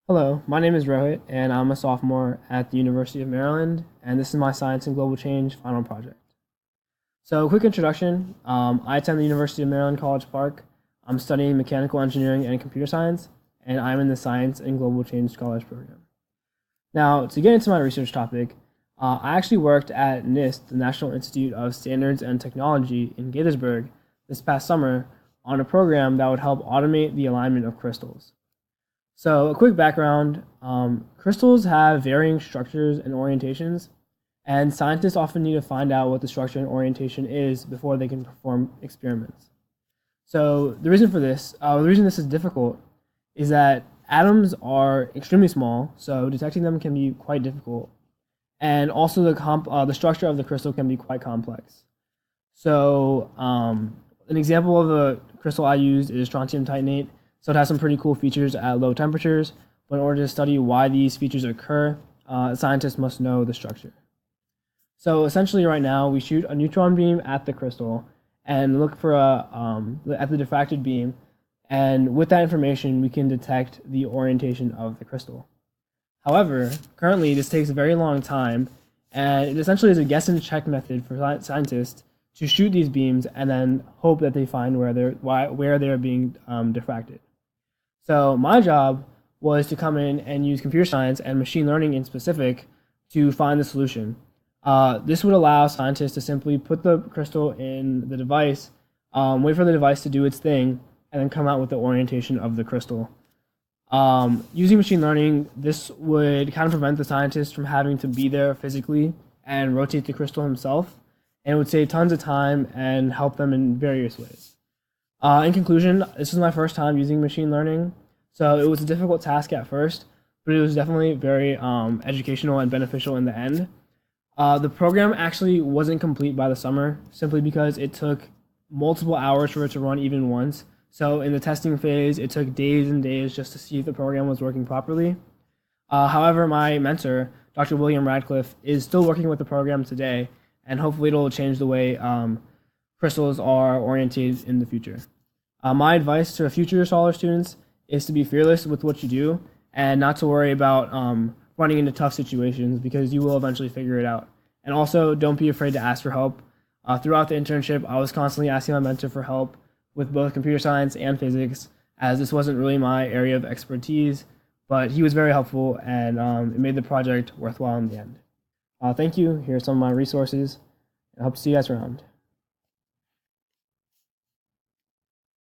Hello, my name is Rohit, and I'm a sophomore at the University of Maryland, and this is my Science and Global Change final project. So, quick introduction. I attend the University of Maryland College Park. I'm studying mechanical engineering and computer science, and I'm in the Science and Global Change Scholars Program. Now, to get into my research topic, I actually worked at NIST, the National Institute of Standards and Technology in Gaithersburg, this past summer on a program that would help automate the alignment of crystals. So a quick background, crystals have varying structures and orientations, and scientists often need to find out what the structure and orientation is before they can perform experiments. So the reason this is difficult is that atoms are extremely small, so detecting them can be quite difficult, and also the structure of the crystal can be quite complex. So an example of a crystal I used is strontium titanate. So it has some pretty cool features at low temperatures, but in order to study why these features occur, scientists must know the structure. So essentially right now, we shoot a neutron beam at the crystal and look for at the diffracted beam, and with that information, we can detect the orientation of the crystal. However, currently this takes a very long time, and it essentially is a guess and check method for scientists to shoot these beams and then hope that they find where they're being diffracted. So my job was to come in and use computer science and machine learning in specific to find the solution. This would allow scientists to simply put the crystal in the device, wait for the device to do its thing, and then come out with the orientation of the crystal. Using machine learning, this would kind of prevent the scientist from having to be there physically and rotate the crystal himself, and it would save tons of time and help them in various ways. In conclusion, this was my first time using machine learning, so it was a difficult task at first, but it was definitely very educational and beneficial in the end. The program actually wasn't complete by the summer, simply because it took multiple hours for it to run even once. So in the testing phase, it took days and days just to see if the program was working properly. However, my mentor, Dr. William Ratcliff, is still working with the program today, and hopefully it'll change the way crystals are oriented in the future. My advice to future scholar students is to be fearless with what you do and not to worry about running into tough situations, because you will eventually figure it out. And also, don't be afraid to ask for help. Throughout the internship, I was constantly asking my mentor for help with both computer science and physics, as this wasn't really my area of expertise, but he was very helpful, and it made the project worthwhile in the end. Thank you. Here are some of my resources. I hope to see you guys around.